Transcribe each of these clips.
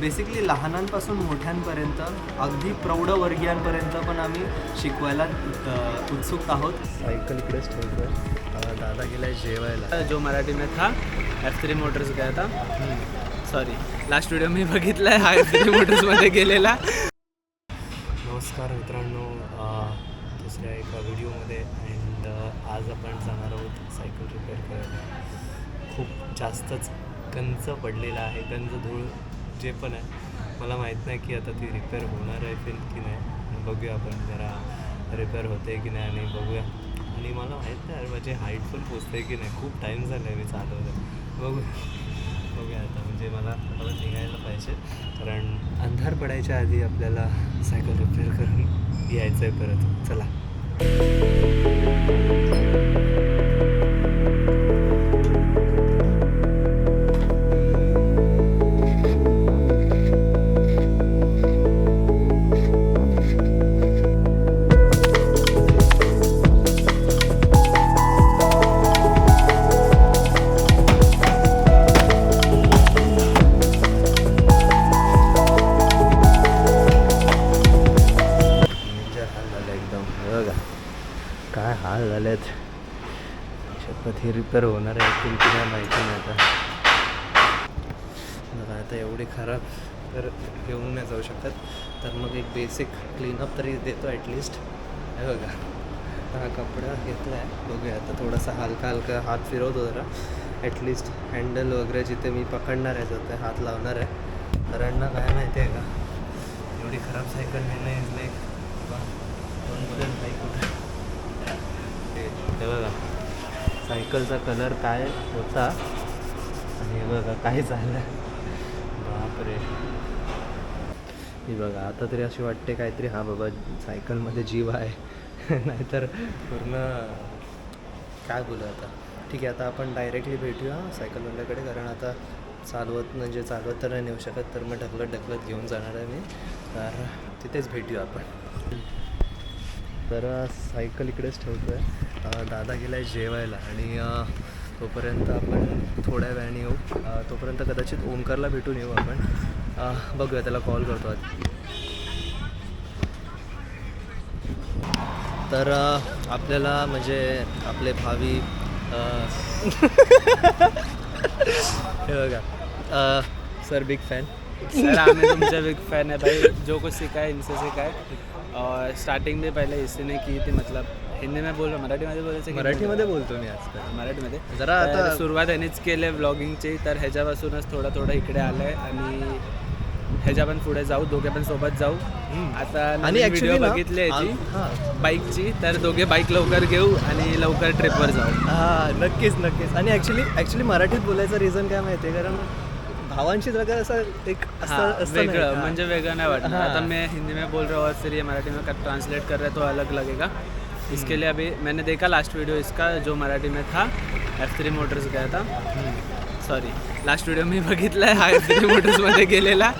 Basically लहानांपासून मोठ्यांपर्यंत अगदी प्रौढवर्गीयांपर्यंत पण आम्ही शिकवायला उत्सुक आहोत. सायकल इकडेच ठेवतोय. दादा गेलाय जेवायला. जो मराठी में था F3 मोटर्स गया था. सॉरी, लास्ट व्हिडिओ मी बघितलाय हा F3 मोटर्समध्ये गेलेला. नमस्कार मित्रांनो, दुसऱ्या एका व्हिडिओमध्ये. अँड आज आपण जाणार आहोत सायकल रिपेअर करायला. खूप जास्तच गंज पडलेला आहे, गंज धूळ जे पण आहे. मला माहीत नाही की आता ती रिपेअर होणार आहे की नाही. बघूया आपण जरा रिपेअर होते की नाही आणि बघूया. आणि मला माहीत नाही माझी हाईट पण पोचते की नाही. खूप टाईम झाला आहे मी चालवलं. बघूया आता. म्हणजे मला निघायला पाहिजे, कारण अंधार पडायच्या आधी आपल्याला सायकल रिपेअर करून यायचं आहे परत. चला. काय हाल झालेत. शपथ ही रिपेअर होणार आहे की नाही माहिती नाही. आता एवढी खराब तर घेऊन नाही जाऊ शकत, तर मग एक बेसिक क्लीनअप तरी देतो ॲटलिस्ट. हे बघा, हा कपडा घेतला आहे. बघूया आता थोडासा हलका हात फिरवतो जरा. ॲटलिस्ट हँडल वगैरे जिथे मी पकडणार आहे तिथे हात लावणार आहे. कारण ना काय माहिती आहे का, एवढी खराब सायकल नेणं इज लाईक दोन बदल बाईक कुठे. हे बघा, सायकलचा कलर काय होता आणि हे बघा काय झालं. बापरे. हे बघा, आता तरी अशी वाटते काहीतरी हां बाबा सायकलमध्ये जीव आहे. नाहीतर पूर्ण काय बोलू आता. ठीक आहे, आता आपण डायरेक्टली भेटूया सायकलवाल्याकडे, कारण आता चालवत तर नाही नेऊ शकत. तर मग ढकलत घेऊन जाणार आहे मी. तर तिथेच भेटूया आपण. तर सायकल इकडेच ठेवतो आहे. दादा गेला आहे जेवायला आणि तोपर्यंत आपण थोड्या वेळाने येऊ. तोपर्यंत कदाचित ओमकारला भेटून येऊ आपण. बघूया, त्याला कॉल करतो आधी. तर आपल्याला म्हणजे आपले भावी हे बघा सर बिग फॅन. सर आम्ही तुमचे बिग फैन है भाई. जो कुछ सीखा है इनसे सीखा है. और स्टार्टिंग भी पहले इससे ने की थी. मतलब हिंदी में बोल मराठीमध्ये बोलायचं. मराठीमध्ये बोलतो मी आजकाल. मराठीमध्ये जरा आता सुरुवात ह्यानेच केली आहे व्लॉगिंगची. तर ह्याच्यापासूनच थोडं इकडे आलं आहे आणि ह्याच्या पण पुढे जाऊ, दोघे पण सोबत जाऊ. आता आणि व्हिडिओ बघितली ह्याची बाईकची, तर दोघे बाईक लवकर घेऊ आणि लवकर ट्रिपवर जाऊ. हां, नक्कीच. आणि ॲक्च्युली मराठीत बोलायचं रिझन काय माहिती आहे, कारण भावांशी जरा असं एक असं वेगळं म्हणजे वेगळं नाही वाटणार. आता मैं हिंदी में बोल रहा हूँ और फिर ये मराठी में ट्रांसलेट कर रहे हैं तो अलग लगेगा. इसके लिए अभी मैंने देखा लास्ट वीडियो इसका जो मराठी में था F3 मोटर्स गया था. सॉरी, लास्ट वीडियो में बघितलाय हा F3 मोटर्समध्ये गेलेला.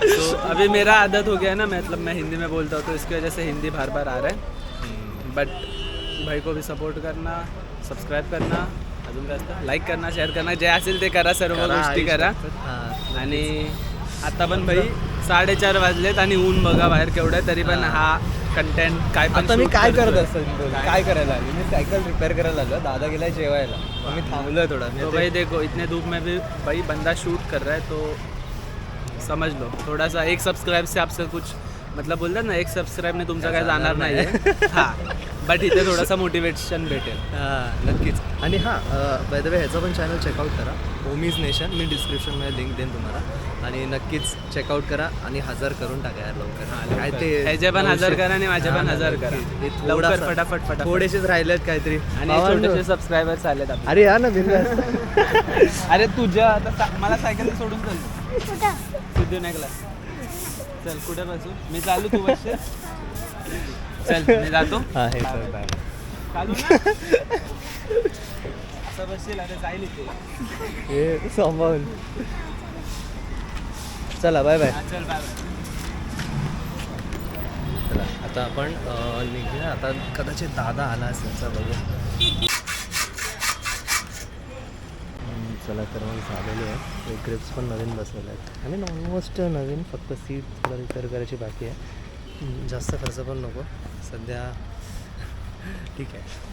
तो अभी मेरा आदत हो गया ना, मतलब मैं हिंदी में बोलता हूँ तो इसकी वजह से हिंदी बार आ रहा है. बट भाई को भी सपोर्ट करना, सबस्क्राईब करना, अजून काय असतं, लाईक करना, शेअर करना, जे असेल ते करा, सर्व गोष्टी करा. आणि आता पण भाई 4:30 वाजलेत आणि ऊन बघा बाहेर केवढं आहे, तरी पण हा कंटेंट काय पण. आता मी काय करत असतो, काय करायला आलो मी, सायकल रिपेअर करायला आलो. दादा गेलाय जेवायला, मी थांबलोय थोडा. तो भाई देखो इतने धूप में भी भाई बंदा शूट कर रहा है, तो समझ लो थोड़ा सा. एक सब्सक्राइब से आपसे कुछ मतलब बोलतात ना, एक सबस्क्राईबने तुमचं काय जाणार नाही आहे. हां, बट इथे थोडंसं मोटिवेशन भेटेल. हां, नक्कीच. आणि हां, बाय द वे ह्याचं पण चॅनल चेकआउट करा, ओमीज नेशन. मी डिस्क्रिप्शनमध्ये लिंक देईन तुम्हाला, आणि नक्कीच चेकआउट करा आणि 1000 करून टाका यार लवकर. काय ते ह्याचे पण 1000 करा आणि माझे पण 1000 करा लवकर, फटाफट. थोडेसेच राहिलेत काहीतरी. आणि छोटेसे सबस्क्रायबर्स आलेत आपले. अरे या ना बिंदास. अरे तुझ्या आता मला सायकल सोडून चल सिद्धीविनायकला. चल कुठे बसू, मी चालू, तू बसशील. चल मी जातो. हां, हे सर बाय. चालू ना असं बसशील, अरे जाईल इथे. हे सांभाळून चला, बाय बाय. चल बाय. चला आता आपण निघूया. आता कदाचित दादा आला असेल, बघूया. चला तर मग झालेली आहे. ग्रिप्स पण नवीन बसवले आहेत. आय मीन ऑलमोस्ट नवीन, फक्त सीट थोडं रिपेअर करायची बाकी आहे. जास्त खर्च पण नको सध्या. ठीक आहे.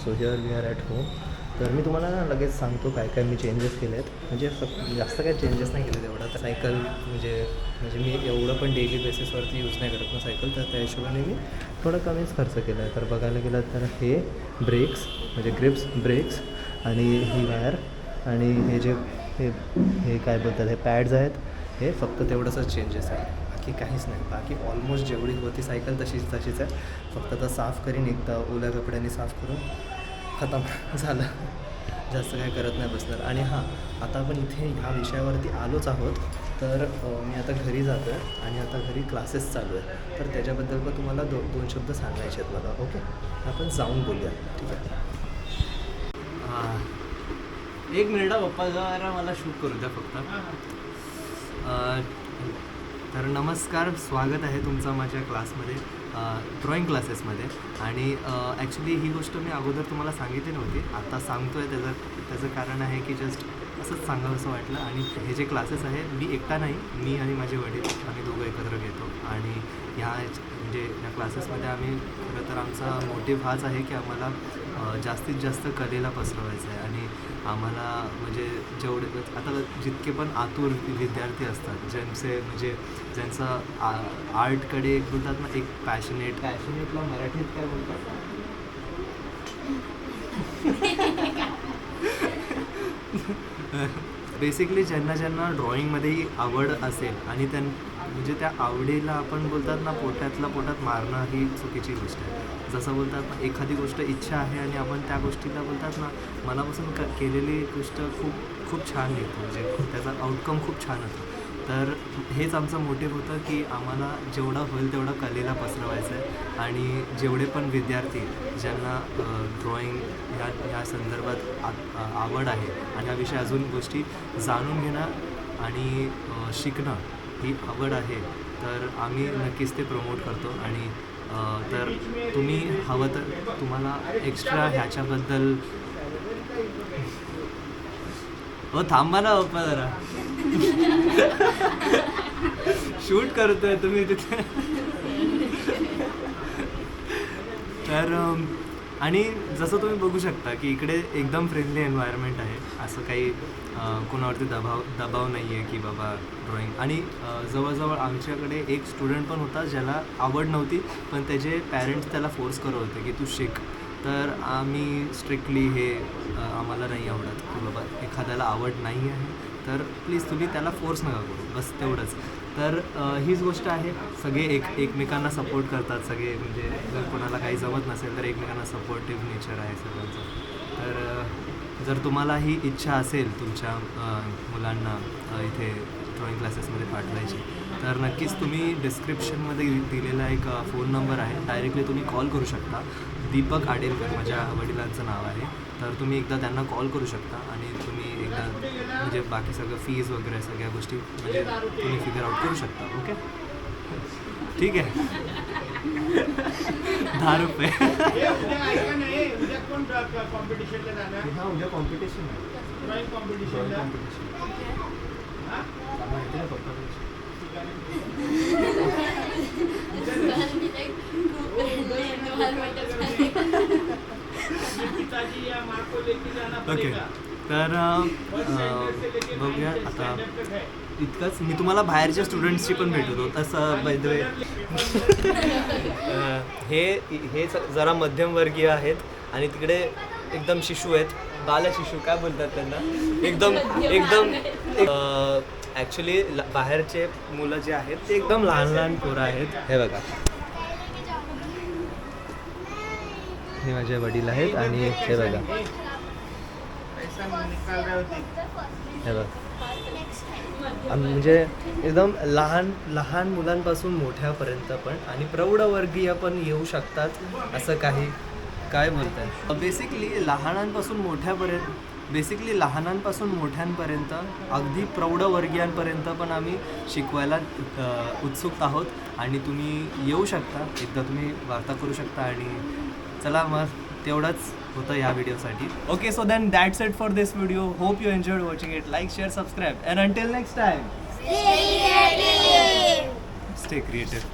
So here we are at home. तर मी तुम्हाला ना लगेच सांगतो काय काय मी चेंजेस केले आहेत. म्हणजे जास्त काय चेंजेस नाही केले तेवढं. तर सायकल म्हणजे मी एवढं पण डेली बेसिसवरती यूज नाही करत ना सायकल, तर त्या हिशोबाने मी थोडं कमीच खर्च केला आहे. तर बघायला गेलं तर हे ब्रेक्स म्हणजे ग्रिप्स ब्रेक्स आणि ही वायर आणि हे जे हे काय बोलतात हे पॅड्स आहेत, हे फक्त तेवढंच चेंजेस आहे. बाकी काहीच नाही. बाकी ऑलमोस्ट जेवढी होती सायकल तशीच आहे. फक्त आता साफ करीन एकदा ओल्या कपड्याने साफ करून खतम झालं. जास्त काय करत नाही बसणार. आणि हां, आता आपण इथे ह्या विषयावरती आलोच आहोत. तर मी आता घरी जातो आहे आणि आता घरी क्लासेस चालू आहे. तर त्याच्याबद्दल पण तुम्हाला दोन शब्द सांगायचे आहेत मला. ओके, आपण जाऊन बोलूया. ठीक आहे. हां, 1 मिनिट पप्पा जरा मला शूट करू द्या फक्त. तर नमस्कार, स्वागत आहे तुमचं माझ्या क्लासमध्ये, ड्रॉईंग क्लासेसमध्ये. आणि ॲक्च्युली ही गोष्ट मी अगोदर तुम्हाला सांगितली नव्हती, आता सांगतो आहे. त्याचं कारण आहे की जस्ट असंच सांगावं असं वाटलं. आणि हे जे क्लासेस आहे मी एकटा नाही, मी आणि माझे वडील आम्ही दोघं एकत्र घेतो. आणि म्हणजे या क्लासेसमध्ये आम्ही खरं तर आमचा मोटिव्ह हाच आहे की आम्हाला जास्तीत जास्त कलेला पसरवायचं आहे. आणि आम्हाला म्हणजे जेवढे आता जितके पण आतुर विद्यार्थी असतात, ज्यांचं आर्टकडे एक बोलतात ना, एक पॅशनेटला मराठीत काय बोलतात, बेसिकली ज्यांना ड्रॉईंगमध्येही आवड असेल आणि म्हणजे त्या आवडीला आपण बोलतात ना पोटातला पोटात मारणं ही चुकीची गोष्ट आहे. जसं बोलतात ना एखादी गोष्ट इच्छा आहे आणि आपण त्या गोष्टीला बोलतात ना मनापासून केलेली गोष्ट खूप खूप छान येतो, म्हणजे त्याचा आउटकम खूप छान होतो. तर हेच आमचं मोटिव्ह होतं की आम्हाला जेवढं होईल तेवढं कलेला पसरवायचं आहे आणि जेवढे पण विद्यार्थी ज्यांना ड्रॉइंग ह्या संदर्भात आवड आहे आणि ह्याविषयी अजून गोष्टी जाणून घेणं आणि शिकणं ही आवड आहे, तर आम्ही नक्कीच ते प्रमोट करतो. आणि तर तुम्ही हवं तर तुम्हाला एक्स्ट्रा ह्याच्याबद्दल थांबा ना पप्पा जरा शूट करतोय तुम्ही तिथे. तर आणि जसं तुम्ही बघू शकता की इकडे एकदम फ्रेंडली एन्व्हायरमेंट आहे. असं काही कोणावरती दबाव नाही आहे की बाबा ड्रॉइंग. आणि जवळजवळ आमच्याकडे एक स्टुडंट पण होता ज्याला आवड नव्हती, पण त्याचे पॅरेंट्स त्याला फोर्स करत होते की तू शिक. तर आम्ही स्ट्रिक्टली हे आम्हाला नाही आवडत की बाबा एखाद्याला आवड नाही आहे तर प्लीज तुम्ही त्याला फोर्स नका करू, बस तेवढंच. तर हीच गोष्ट आहे. सगळे एकमेकांना सपोर्ट करतात सगळे, म्हणजे जर कोणाला काही जमत नसेल तर एकमेकांना सपोर्टिव्ह नेचर आहे सर्वांचं. तर जर तुम्हाला ही इच्छा असेल तुमच्या मुलांना इथे ड्रॉइंग क्लासेसमध्ये पाठवायची तर नक्कीच तुम्ही डिस्क्रिप्शनमध्ये दिलेला एक फोन नंबर आहे, डायरेक्टली तुम्ही कॉल करू शकता. दीपक आडेलकर माझ्या वडिलांचं नाव आहे. तर तुम्ही एकदा त्यांना कॉल करू शकता आणि तुम्ही एकदा म्हणजे बाकी सगळं फीज वगैरे सगळ्या गोष्टी म्हणजे तुम्ही फिगर आउट करू शकता. ओके ठीक आहे. 10 रुपये. हां उद्या कॉम्पिटिशन आहे, ड्रॉइंग कॉम्पिटिशन. माहिती आहे पप्पा ओके. तर बघूया आता इतकंच. मी तुम्हाला बाहेरच्या स्टुडंट्सची पण भेटवतो तसं. बाय द वे हे जरा मध्यमवर्गीय आहेत आणि तिकडे एकदम शिशू आहेत, बालशिशू काय बोलतात त्यांना, एकदम ॲक्च्युली बाहेरचे मुलं जे आहेत ते एकदम लहान लहान पोरं आहेत. हे बघा हे माझे वडील आहेत आणि हे बघा हे बघा म्हणजे एकदम लहान मुलांपासून मोठ्यापर्यंत पण आणि प्रौढवर्गीय पण येऊ शकतात असं काही. काय बोलतात बेसिकली लहानांपासून मोठ्यांपर्यंत अगदी प्रौढवर्गीयांपर्यंत पण आम्ही शिकवायला उत्सुक आहोत आणि तुम्ही येऊ शकता, एकदा तुम्ही वार्ता करू शकता. आणि चला मग तेवढंच होतं ह्या व्हिडिओसाठी. Okay so then that's it for this video. Hope you enjoyed watching it. Like share subscribe and until next time stay creative.